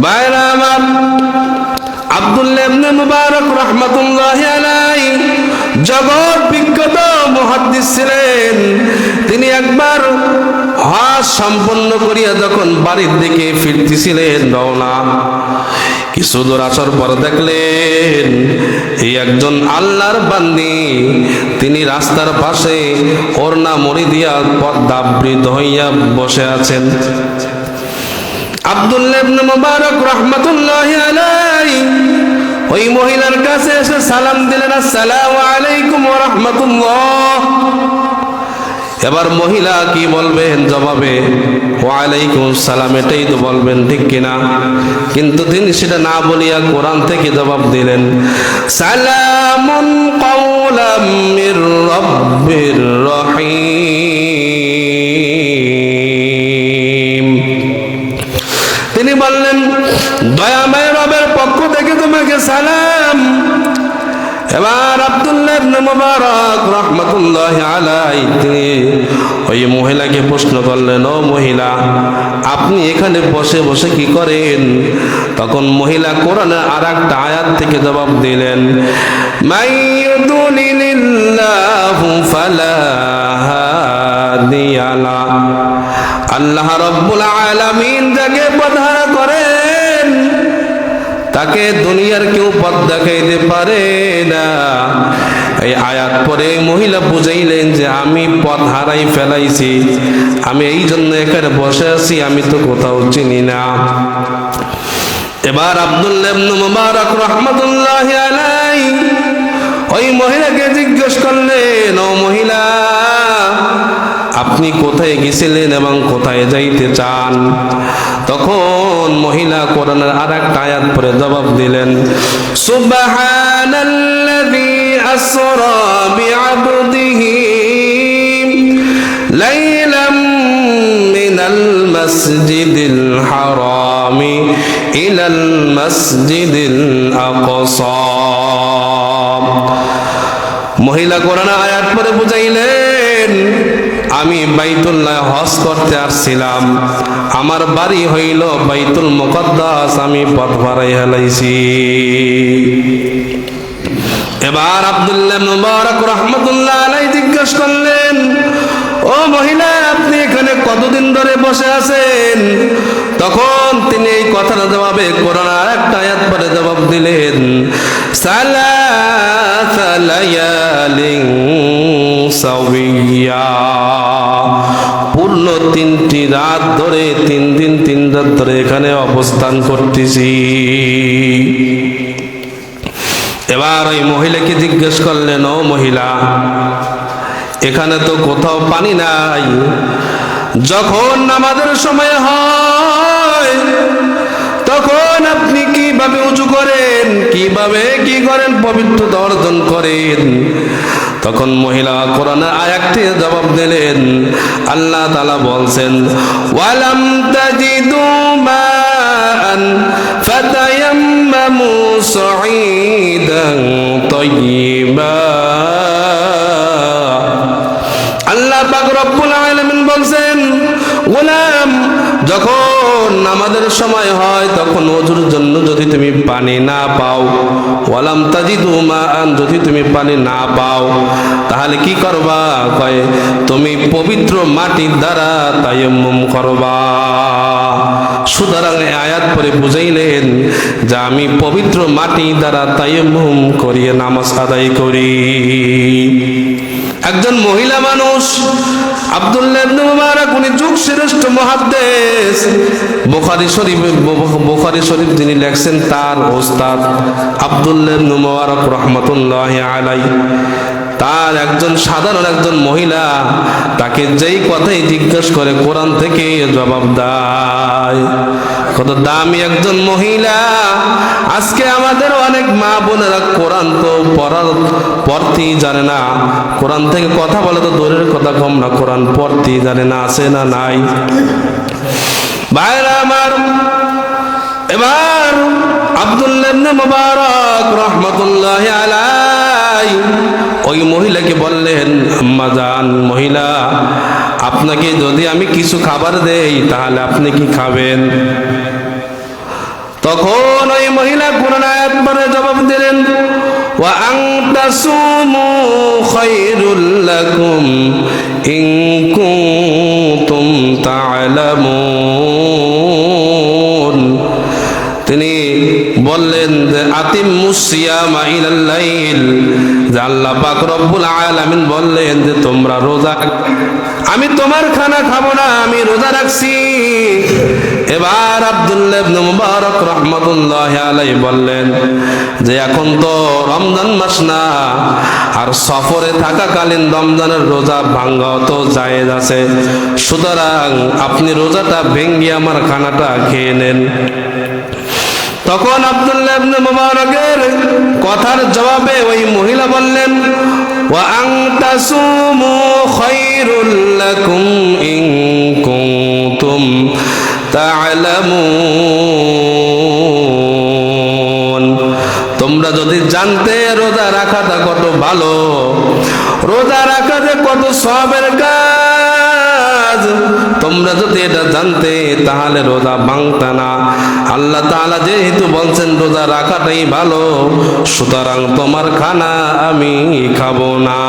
ভাইরা আমার, আব্দুল্লাহ ইবনে মুবারক রাহমাতুল্লাহি আলাইহি জগৎ বিখ্যাত মুহাদ্দিস ছিলেন। তিনি একবার হজ সম্পন্ন করিয়া যখন বাড়ির দিকে ফিরতেছিলেন রওনা, কিছু দূর আসার পর দেখলেন এই একজন আল্লাহর বান্দি, তিনি রাস্তার পাশে ওড়না মুড়ি দিয়া পদ্মাবৃত হইয়া বসে আছেন। আব্দুল্লাহ ইবনে মুবারক রাহমাতুল্লাহি আলাইহি ওই মহিলার কাছে এসে সালাম দিলেন, আসসালামু আলাইকুম ওয়া রাহমাতুল্লাহ। এবার মহিলা কি বলবেন জবাবে? ওয়া আলাইকুম আসসালাম, এটাই তো বলবেন, ঠিক কিনা? কিন্তু তিনি সেটা না বলিয়া কোরআন থেকে জবাব দিলেন, সালামুন কাওলাম মির রাব্বির রহিম। তিনি বললেন, দয়াময় রবের পক্ষ থেকে তোমাকে সালাম। এবার আব্দুল্লাহ ইবনে মুবারক রাহমাতুল্লাহি আলাইহি তিনি ওই মহিলাকে প্রশ্ন করলেন, ও মহিলা, আপনি এখানে বসে বসে কি করেন? তখন মহিলা কোরআনের আরেকটা আয়াত থেকে জবাব দিলেন, মাইয়ুদলিলিল্লাহু ফালা হাদিয়া লা। আল্লাহ রাব্বুল আলামিন যাকে পথহারা করেন তাকে দুনিয়ার কেউ পথ দেখাইতে পারে না। এই আয়াত পরে মহিলা বুঝাইলেন যে আমি পথ হারাই ফেলাইছি, আমি এই জন্য এখানে বসে আছি, আমি তো কোথাও চিনি না। এবার আব্দুল্লাহ ইবনে মুবারক রাহমাতুল্লাহি আলাইহি ওই মহিলাকে জিজ্ঞেস করলেন, ও মহিলা, আপনি কোথায় গেছিলেন এবং কোথায় যাইতে চান? তখন মহিলা কোরআনের আরেকটা আয়াত পড়ে জবাব দিলেন, সুবহানাল্লাযী আসরা বিআবদিহি লাইলাম মিনাল মাসজিদিল হারামি ইলাল মাসজিদিল আকসা। মহিলা কোরআনের আয়াত পড়ে বুঝাইলেন, আমি বাইতুল্লাহ হজ করতে আসছিলাম, আমার বাড়ি হইল বাইতুল মুকদ্দাস, আমি পথ হারাই ফেলাইছি। এবার আব্দুল্লাহ ইবনে মুবারক রাহমাতুল্লাহ আলাইহি জিজ্ঞেস করলেন, ও মহিলা, আপনি এখানে কতদিন ধরে বসে আছেন? তখন তিনি এই কথার জবাবে কোরআনের আরেকটা আয়াত পড়ে জবাব দিলেন, সালাসা লায়ালিন সাওয়িয়া। পূর্ণ 3টি রাত ধরে, 3 দিন 3 রাত ধরে এখানে অবস্থান করতেছি। এবার ওই মহিলাকে জিজ্ঞেস করলেন, ও মহিলা, এখানে তো কোথাও পানি নাই, যখন নামাজের সময় হয় তখন আপনি কিভাবে উযু করেন, কিভাবে কি করেন, পবিত্রতা অর্জন করেন? তখন মহিলা কোরআনের আয়াতটি জবাব দিলেন, আল্লাহ তাআলা বলছেন, ওয়ালাম তাজিদু মাআন ফাতায়াম্মামু সাঈদান তাইয়্যিবা। আল্লাহ পাক রব্বুল আলামিন বলছেন, গোলাম, যখন নামাজের সময় হয় তখন ওযুর জন্য যদি তুমি পানি না পাও, ওয়ালাম তাজিদু মাআন, যদি তুমি পানি না পাও তাহলে কি করবা? কয়, তুমি পবিত্র মাটির দ্বারা তায়াম্মুম করবা। সুতরাং এই আয়াত পরে বুঝাইলেন যে আমি পবিত্র মাটি দ্বারা তায়াম্মুম করিয়ে নামাজ আদায় করি। একজন মহিলা মানুষ আব্দুল্লাহ ইবনে মুবারক, উনি যুগ শ্রেষ্ঠ মুহাদ্দিস। বুখারী শরীফ যিনি লেখছেন তার ওস্তাদ আব্দুল্লাহ ইবনে মুবারক রাহমাতুল্লাহি আলাইহি, তার একজন সাধারণ একজন মহিলা তাকে যেই কথাই জিজ্ঞেস করে কোরআন থেকে জবাব দেয়। কত দামি একজন মহিলা! আজকে আমাদের অনেক মা বোনেরা কোরআন তো পড়তেই জানে না, কোরআন থেকে কথা বলে তো দূরের কথা, কম না কোরআন পড়তেই জানে না। আছে না নাই? ভাইরা আমার, এবার আব্দুল্লাহ ইবনে মুবারক রাহমাতুল্লাহি আলাইহি ওই মহিলাকে বললেন, আম্মা জান, মহিলা, আপনাকে যদি আমি কিছু খাবার দেই তাহলে আপনি কি খাবেন? তখন ওই মহিলা কোরআন আয়াত পড়ে জবাব দিলেন, ওয়া আন তাসুমু খায়রুল লাকুম ইন কুনতুম তা'লামুন। তিনি বললেন যে আতিম্মুস সিয়ামা ইলাল লাইল, যে আল্লাহ পাক রব্বুল আলামিন বললেন যে তোমরা রোজা, আমি তোমার খানা খাবো না, আমি রোজা রাখছি। এবার আব্দুল্লাহ ইবনে মুবারক রাহমাতুল্লাহি আলাইহি বললেন যে এখন তো রমজান মাস না, আর সফরে থাকাকালীন রমজানের রোজা ভাঙা তো জায়েজ আছে, সুতরাং আপনি রোজাটা ভেঙে আমার খানাটা খেয়ে নেন। তখন আব্দুল্লাহ ইবনে মুবারকের কথার জবাবে ওই মহিলা বললেন, ওয়া আন তাসুমু খায়রুল লাকুম ইন কুনতুম তা'লামুন। তোমরা যদি জানতে রোজা রাখাটা কত ভালো, রোজা রাখা যে কত সওয়াবের কাজ, তোমরা যদি এটা জানতে তাহলে রোজা ভাঙতা না। আল্লাহ তাআলা যেহেতু বলছেন রোজা রাখাটাই ভালো, সুতরাং তোমার খানা আমি খাবো না।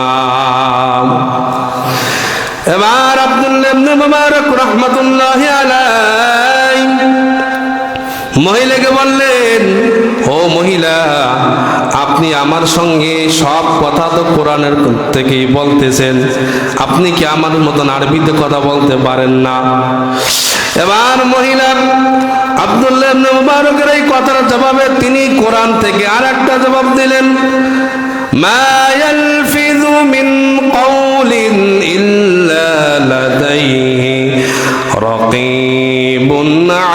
এবার আব্দুল্লাহ ইবনে মুবারক রাহমাতুল্লাহি আলাইহি মহিলাকে বললেন, ও মহিলা, আপনি আমার সঙ্গে সব কথা তো কোরআনের থেকেই বলতেছেন, আপনি কি আমার মতন আরবিতে কথা বলতে পারেন না? এবার মহিলা আব্দুল্লাহ ইবনে মুবারকের এই কথার জবাবে তিনি কোরআন থেকে আরেকটা জবাব দিলেন, মা ইয়ালফিযু মিন কাওলিন ইল্লা লাদাইহি রাকীবুন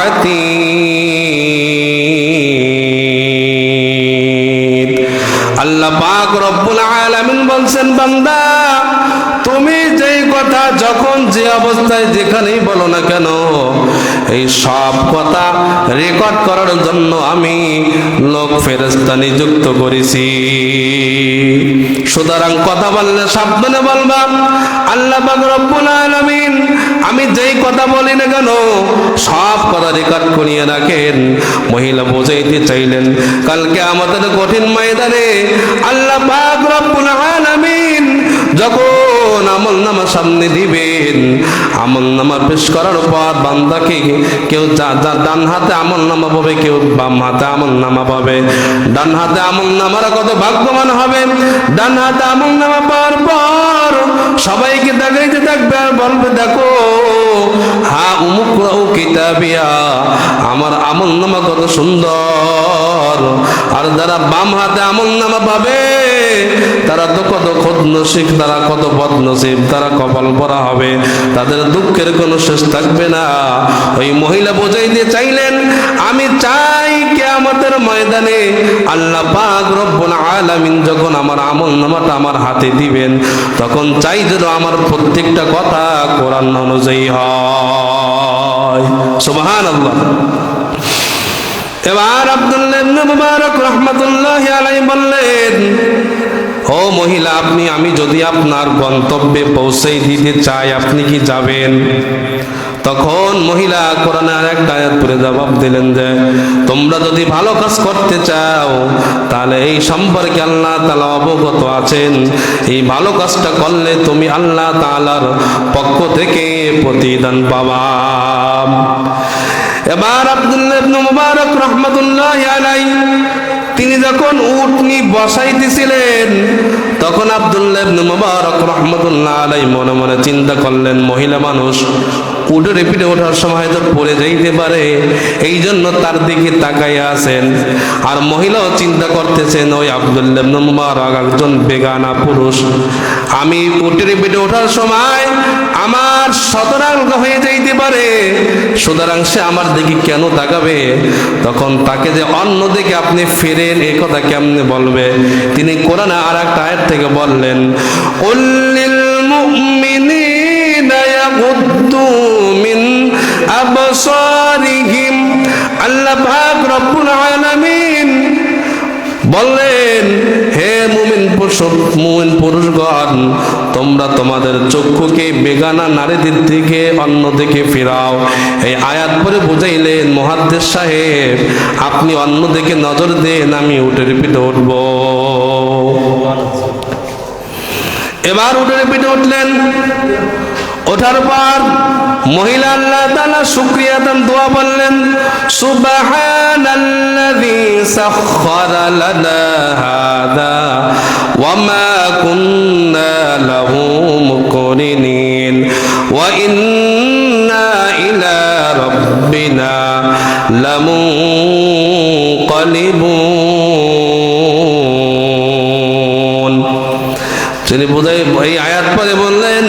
আতীদ। আল্লাহ পাক রব্বুল আলামিন বলছেন, বান্দা তুমি যেই কথা যখন যে অবস্থায় যেখানেই বলো না কেন, এই সব কথা রেকর্ড করার জন্য আমি লোক ফেরেশতা নিযুক্ত করেছি। সুতরাং কথা বললে সাবধানে বলবা। আল্লাহ পাক রব্বুল আলামিন আমি যেই কথা বলি না কেন সব কথা রেকর্ড করিয়ে রাখেন। মহিলা বোঝাইতে চাইলেন, কালকে আমাদের কঠিন ময়দানে আল্লাহ পাক রব্বুল আলামিন যখন আমলনামা সামনে দিবেন, আমলনামা পেশ করার পর বান্দাকে কেউ ডান হাতে আমলনামা পাবে, কেউ বাম হাতে আমলনামা পাবে। ডান হাতে আমলনামারা কত ভাগ্যবান হবে, ডান হাতে আমলনামা পাওয়ার পর সবাইকে দেখাইতে থাকবে আর বলবে, দেখো হা উমুকরাউ কিতাবিয়া, আমার আমলনামা কত সুন্দর। আর যারা বাম হাতে আমলনামা পাবে তারা তো কত খুদনসিব, তারা কত বদনসিব, তারা কপাল পরা হবে, তাদের দুঃখের কোনো শেষ থাকবে না। ওই মহিলা বোঝাইতে চাইলেন, আমি চাই কিয়ামতের ময়দানে আল্লাহ পাক রব্বুল আলামিন যখন আমার আমলনামাটা আমার হাতে দিবেন, তখন চাই যেন আমার প্রত্যেকটা কথা কোরআন অনুযায়ী হয়। সুবহানাল্লাহ। এবার আব্দুল্লাহ ইবনে মুবারক রাহমাতুল্লাহি আলাইহি বললেন, ও মহিলা, আমি যদি আপনার গন্তব্যে পৌঁছে দিতে চাই, আপনি কি যাবেন? তখন মহিলা কোরআনের একটা আয়াত পড়ে জবাব দিলেন যে তোমরা যদি ভালো কাজ করতে চাও তাহলে এই সম্পর্কে আল্লাহ তাআলা অবগত আছেন, এই ভালো কাজটা করলে তুমি আল্লাহ তাআলার পক্ষ থেকে প্রতিদান পাবা। এবার আব্দুল্লাহ ইবনে মুবারক রাহমাতুল্লাহি আলাইহি তিনি যখন উটনি বসাইতেছিলেন, তখন আব্দুল্লাহ ইবনে মুবারক রাহমাতুল্লাহি আলাইহি মনে মনে চিন্তা করলেন, মহিলা মানুষ উটের পিঠে ওঠার সময় তো পড়ে যাইতে পারে, এই জন্য তার দিকে তাকাইয়া আছেন। আর মহিলাও চিন্তা করতেছেন, ওই আব্দুল্লাহ ইবনে মুবারক একজন বেগানা পুরুষ, আমি উটের পিঠে ওঠার সময় আমার শতরাঙ্গ হয়ে যাইতে পারে, সুতরাং সে আমার দিকে কেন তাকাবে? তখন তাকে যে অন্য দিকে আপনি ফিরেন, এই কথা কেমনে বলবে? তিনি কোরআনে আর একটা আয়াত থেকে বললেন, উল্লিল মুমিনিনা ইয়াগুদ্দু মিন আবসারিহিম। আল্লাহ পাক রব্বুল আলামিন বললেন, হে মুমিন মুমিন পুরুষগণ, তোমরা তোমাদের চক্ষুকে বেগানা নারীদের দিকে অন্যদিকে ফিরাও। এই আয়াত পরে বুঝাইলেন মুহাদ্দিস সাহেব, আপনি অন্যদিকে নজর দেন, আমি উটের পিঠে উঠব। এবার উটের পিঠে উঠলেন। ওঠার পর মহিলা আল্লাহ তাআলা শুকরিয়া দান দোয়া বললেন, সুবহানাল্লাযী সাখখারা লানা হাযা ওয়া মা কুন্না লাহু মুকরিনিন ওয়া ইন্না ইলা রাব্বিনা লামুনকালিবুন। তিনি বুঝাই এই আয়াত পরে বললেন,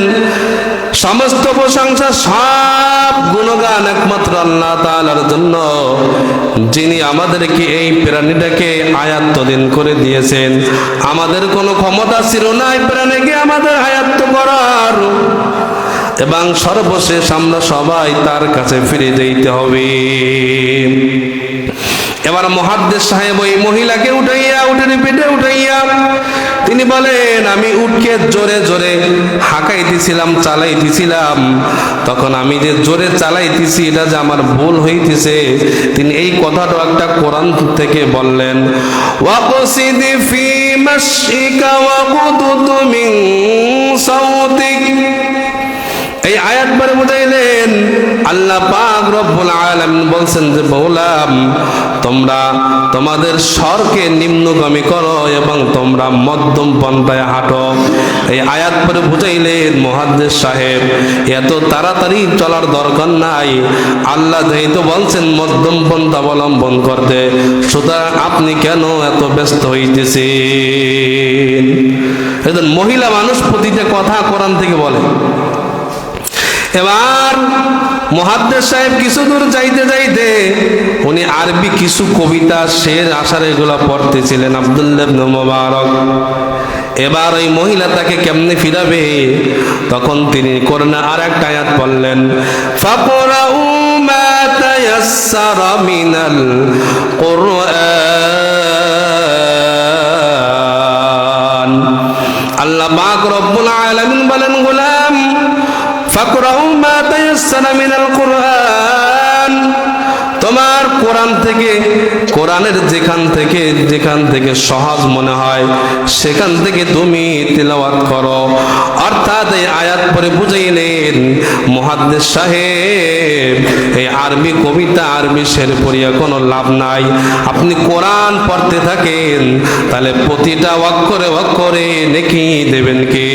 সমস্ত প্রশংসা সব গুণগান একমাত্র আল্লাহ তাআলার জন্য, যিনি আমাদেরকে এই প্রাণীটাকে আয়াত্তদিন করে দিয়েছেন। আমাদের কোনো ক্ষমতা ছিল না এই প্রাণীকে আমাদের আয়াত্ত করার, এবং সর্বশেষ আমরা সবাই তার কাছে ফিরে যেতে হবে। এবার মুহাদ্দিস সাহেব ওই মহিলাকে উঠাইয়া উটের পিঠে উঠাইয়া তিনি বলেন, আমি উটকে জোরে জোরে হাঁকাইতেছিলাম, চালাইতেছিলাম, তখন আমি যে জোরে চালাইতেছি এটা যে আমার ভুল হইতেছে, তিনি এই কথাটা একটা কোরআন থেকে বললেন, ওয়াকসিদ ফি মাশিকা ওয়াকুদুদ মিন সাউতিক। এই আয়াত পরে বুঝাইলেন আল্লাহ পাক রব্বুল আলামিন বলছেন যে, বললাম তোমরা তোমাদের স্বরকে নিম্নগামী করো এবং তোমরা মধ্যম পন্থায় হাঁটো। এই আয়াত পরে বুঝাইলেন মুহাদ্দিস সাহেব, এত তাড়াতাড়ি চলার দরকার নাই, আল্লাহ যেহেতু বলছেন মধ্যম পন্থা অবলম্বন করতে, সুতরাং আপনি কেন এত ব্যস্ত হইতেছেন? একজন মহিলা মানুষ প্রতিটা কথা কোরআন থেকে বলে। এবার মুহাদ্দিস সাহেব কিছু দূর যাইতে যাইতে উনি আরবি কিছু কবিতা, শের, আশার এগুলো পড়তেছিলেন আব্দুল্লাহ ইবনে মুবারক। এবার ওই মহিলা তাকে কেমনে ফিরাবে, তখন তিনি কোরআনে আর একটা আয়াত পড়লেন, ফাকরাউ মা তায়াসসারা মিনাল কুরআন। আল্লাহ পাক রব্বুল আলামিন বলেন, গোলাম ফাকরাউ মা তায়াসসারা মিনাল কুরআন, তোমার কোরআন থেকে, কোরআনের যেখান থেকে সহজ মনে হয় সেখান থেকে তুমি তিলাওয়াত করো। অর্থাৎ এই আয়াত পরে বুঝাইলেন মুহাদ্দিস সাহেব, এই আরবি কবিতা, আরবি শের পড়িয়া কোনো লাভ নাই। আপনি কোরআন পড়তে থাকেন, তাহলে প্রতিটা অক্ষরে অক্ষরে নেকি দেবেন কে?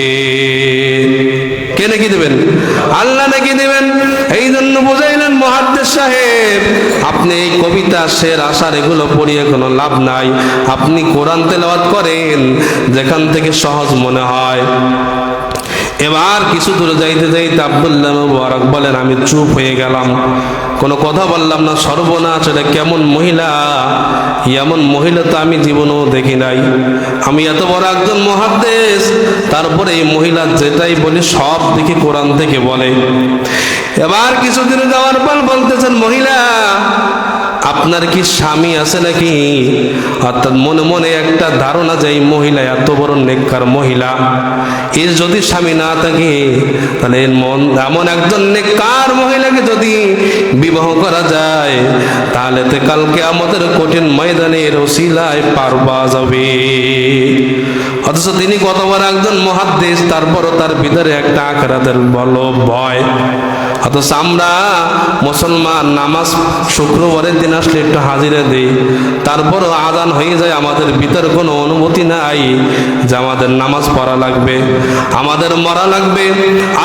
কে নাকি দেবেন? আল্লাহ নাকি দেবেন। এই জন্য বুঝাইলেন মুহাদ্দিস সাহেব, আপনি এই কবিতা, শের, আশার এগুলো পড়িয়ে কোনো লাভ নাই, আপনি কোরআন তেলাওয়াত করেন যেখান থেকে সহজ মনে হয়। এবার কিছু দূরে যাইতে যাইতে আব্দুল্লাহ মুবারক বলেন, আমি চুপ হয়ে গেলাম, কোনো কথা বললাম না। সর্বনাশ, এটা কেমন মহিলা! এমন মহিলা তো আমি জীবনেও দেখি নাই। আমি এত বড় একজন মুহাদ্দিস, তারপরে এই মহিলা যেটাই বলি সব দেখি কোরআন থেকে বলে। এবার কিছুদিন যাওয়ার পর বলতেছেন, মহিলা আপনার কি স্বামী আছে নাকি? অর্থাৎ মনে মনে একটা ধারণা যে এই মহিলা এত বড় নেককার মহিলা, এর যদি স্বামী না থাকে তাহলে এমন একজন নেককার মহিলাকে যদি বিবাহ করা যায় তাহলে তো কালকে আমাদের কঠিন ময়দানের ওসিলায় পার পাওয়া যাবে। অথচ তিনি কতবার একজন মুহাদ্দিস, তারপরও তার ভিতরে একটা আখিরাতের বড় ভয়। অথচ আমরা মুসলমান নামাজ শুক্রবারের দিন আসলে একটু হাজিরা দিই, তারপরও আজান হয়ে যায়, আমাদের ভিতরে কোনো অনুভূতি নাই যে আমাদের নামাজ পড়া লাগবে, আমাদের মরা লাগবে,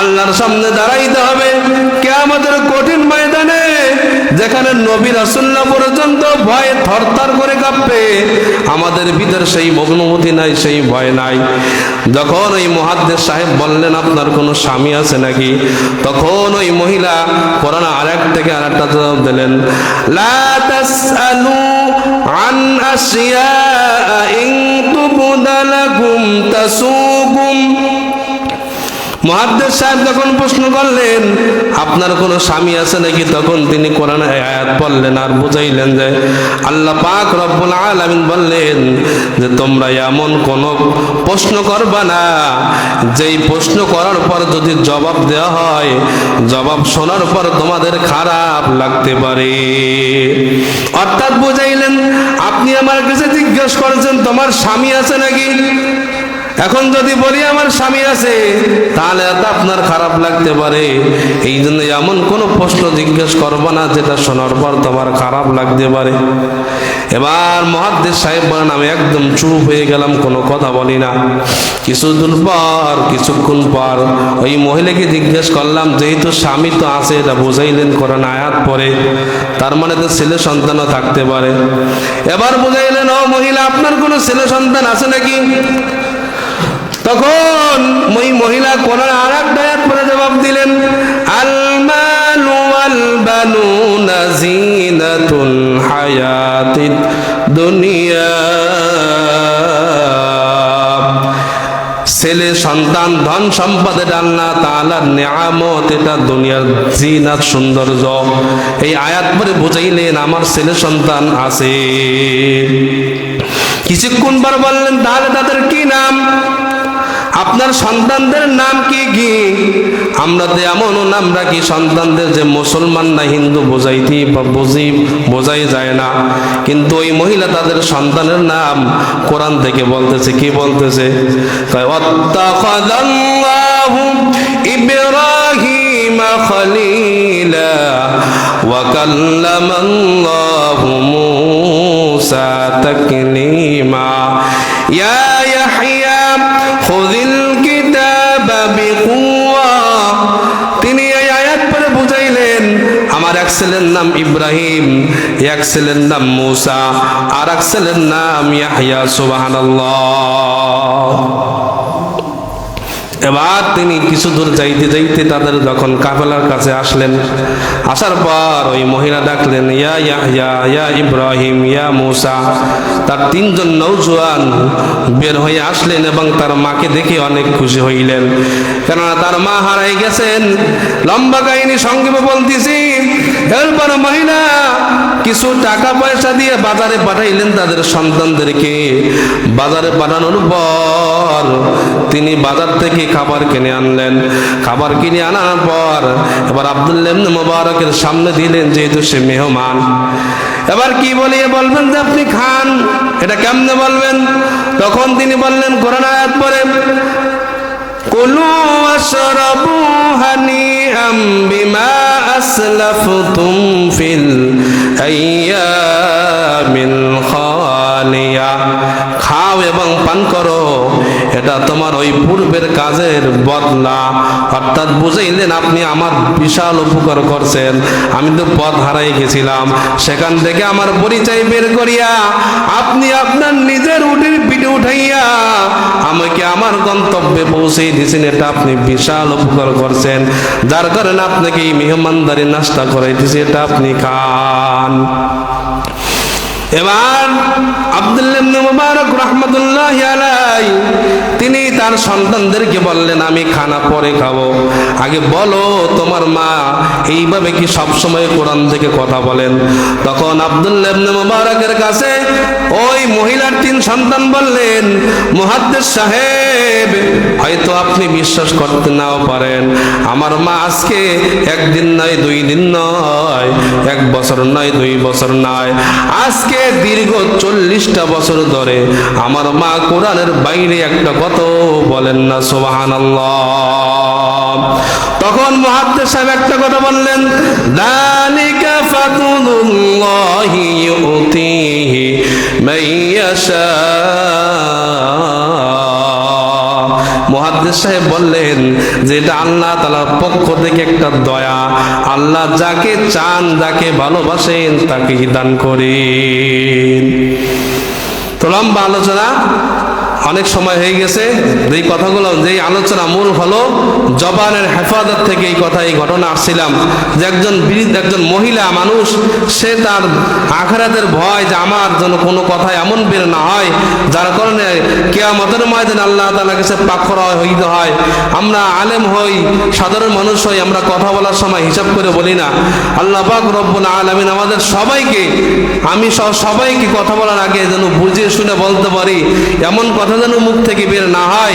আল্লাহর সামনে দাঁড়াইতে হবে কিয়ামতের কঠিন ময়দানে, যেখানে নবী রাসূলুল্লাহ পর্যন্ত ভয়ে থরথর করে কাঁপবে। আমাদের ভিতরে সেই অনুভূতি নাই, সেই ভয় নাই। যখন ওই মুহাদ্দিস সাহেব বললেন, আপনার কোনো স্বামী আছে নাকি? তখন ওই মহিলা কোরআন আরেক থেকে আরেকটা জবাব দিলেন, লা তাসআলু আন আশিয়া ইন তুবদা লাকুম তাসুকুম মুহাদ্দিস সাহেব যখন প্রশ্ন করলেন আপনার কোনো স্বামী আছে নাকি, তখন তিনি কোরআনের আয়াত পড়লেন আর বুঝাইলেন যে আল্লাহ পাক রব্বুল আলামিন বললেন যে তোমরা এমন কোনো প্রশ্ন করবা না যেই প্রশ্ন করার পর যদি জবাব দেওয়া হয়, জবাব শোনার পর তোমাদের খারাপ লাগতে পারে। অর্থাৎ বুঝাইলেন আপনি আমার কাছে জিজ্ঞেস করেছেন তোমার স্বামী আছে নাকি, এখন যদি বলি আমার স্বামী আছে তাহলে তো আপনার খারাপ লাগতে পারে, এই জন্য এমন কোনো প্রশ্ন জিজ্ঞেস করবো না যেটা শোনার পর তোমার খারাপ লাগতে পারে। এবার মুহাদ্দিস সাহেব বলেন আমি একদম চুপ হয়ে গেলাম, কোনো কথা বলি না। কিছুক্ষণ পর ওই মহিলাকে জিজ্ঞেস করলাম যেহেতু স্বামী তো আছে, এটা বুঝাইলেন কোরআন আয়াত পড়ে, তার মানে তো ছেলে সন্তানও থাকতে পারে। এবার বুঝাইলেন ও মহিলা আপনার কোনো ছেলে সন্তান আছে নাকি, তখন ওই মহিলা কোরআন আরেকটা আয়াত পড়ে জবাব দিলেন আল মালু ওয়াল বানুনা জিনাতুল হায়াতিদ দুনিয়া, ছেলে সন্তান ধন সম্পদের আল্লাহ তাআলার নিয়ামত, এটা দুনিয়ার জিনাত সৌন্দর্য। এই আয়াত পড়ে বুঝাইলেন আমার ছেলে সন্তান আছে। কিছুক্ষণ পর বললেন তাহলে তাদের কি নাম, আপনার সন্তানদের নাম কি কি? আমরা তো এমন নাম রাখি সন্তানদের যে মুসলমান না হিন্দু বোঝাই যায় না, কিন্তু ওই মহিলা তাদের সন্তানের নাম কোরআন থেকে বলতেছে। কি বলতেছে? ওয়াত্তাখাযাল্লাহু ইব্রাহিমা খলীলা ওয়া কাল্লামাল্লাহু মূসা তাকলীমা ইয়া ইয়াহইয়া খুযিল কিতাবা বিকুওয়া। তিনি এই আয়াত পড়ে বুঝাইলেন আমার এক ছেলের নাম ইব্রাহিম, এক ছেলের নাম মূসা, আর এক ছেলের নাম ইয়াহইয়া। সুবহানাল্লাহ। এবার তিনি কিছু দূর যাইতে যাইতে তাদের যখন কাফেলার কাছে আসলেন, আসার পর ওই মহিলা ডাকলেন ইয়া ইয়াহইয়া, ইয়া ইব্রাহিম, ইয়া মূসা। তার তিনজন নওজোয়ান বের হয়ে আসলেন এবং তার মাকে দেখে অনেক খুশি হইলেন, কেননা তার মা হারাই গেছেন। লম্বা কাহিনী সংক্ষেপে বলতেছি। এরপর মহিলা কিছু টাকা পয়সা দিয়ে বাজারে পাঠাইলেন তাদের সন্তানদেরকে। বাজারে পাঠানোর পর তিনি বাজার থেকে খাবার কিনে আনলেন। খাবার কিনে আনার পর এবার আব্দুল্লাহ ইবনে মুবারকের সামনে দিলেন, যেহেতু সে মেহমান। এবার কি বলিয়ে বলবেন যে আপনি খান, এটা কেমনে বলবেন? তখন তিনি বললেন কোরআন আয়াত পড়ে কুলু ওয়াশরাবু হানিআম বিমা আসলাফতুম ফিল আইয়ামিল খালিয়া। খাও এবং পান করো, এটা তোমার ওই পূর্বের কাজের বদলা। অর্থাৎ বুঝাইলেন আপনি আমার বিশাল উপকার করছেন, আমি তো পথ হারাই গেছিলাম, সেখান থেকে আমার পরিচয় বের করিয়া আপনি আপনার নিজের উটের পিঠে উঠাইয়া আমাকে আমার গন্তব্যে পৌঁছে দিয়েছেন, এটা আপনি বিশাল উপকার করছেন, যার কারণে আপনাকে এই মেহমানদারি নাস্তা করাইতেছি, এটা আপনি খান। এবার আব্দুল্লাহ ইবনে মুবারক রাহমাতুল্লাহি আলাইহি তিনি তার সন্তানদেরকে বললেন আমি খানা পরে খাবো, আগে বলো তোমার মা এইভাবে কি সব সময় কোরআন থেকে কথা বলেন? তখন আব্দুল্লাহ ইবনে মুবারকের কাছে ওই মহিলার তিন সন্তান বললেন মুহাদ্দিস সাহেব, হয়তো আপনি বিশ্বাস করতে নাও পারেন, আমার মা আজকে একদিন নয়, 2 দিন নয়, 1 বছর নয়, 2 বছর নয়, আজকে দীর্ঘ 40টা বছর ধরে আমার মা কোরআনের বাইরে একটা কথা বলেন না। সুবহানাল্লাহ। তখন মুহাদ্দিস সাহেব একটা কথা বললেন, যালিকা ফাদলুল্লাহি ইউতিহি মাইয়াশা। মুহাদ্দিস সাহেব বললেন যে এটা আল্লাহ তাআলার পক্ষ থেকে একটা দয়া, আল্লাহ যাকে চান, যাকে ভালোবাসেন তাকে দান করেন। তো লম্বা আলোচনা অনেক সময় হয়ে গেছে। যেই কথাগুলো, যেই আলোচনা মূল হলো জবানের হেফাজত থেকে এই কথা, এই ঘটনা আসছিলাম যে একজন মহিলা মানুষ, সে তার আখিরাতের ভয় যে আমার যেন কোনো কথা এমন বের না হয় যার কারণে কিয়ামতের ময়দানে আল্লাহ তাআলার কাছে পাকড়াও হইতে হয়। আমরা আলেম হই, সাধারণ মানুষ হই, আমরা কথা বলার সময় হিসাব করে বলি না। আল্লাহ পাক রব্বুল আলামিন আমাদের সবাইকে, আমি সবাইকে কথা বলার আগে যেন বুঝে শুনে বলতে পারি, এমন কথা যেন মুখ থেকে বের না হয়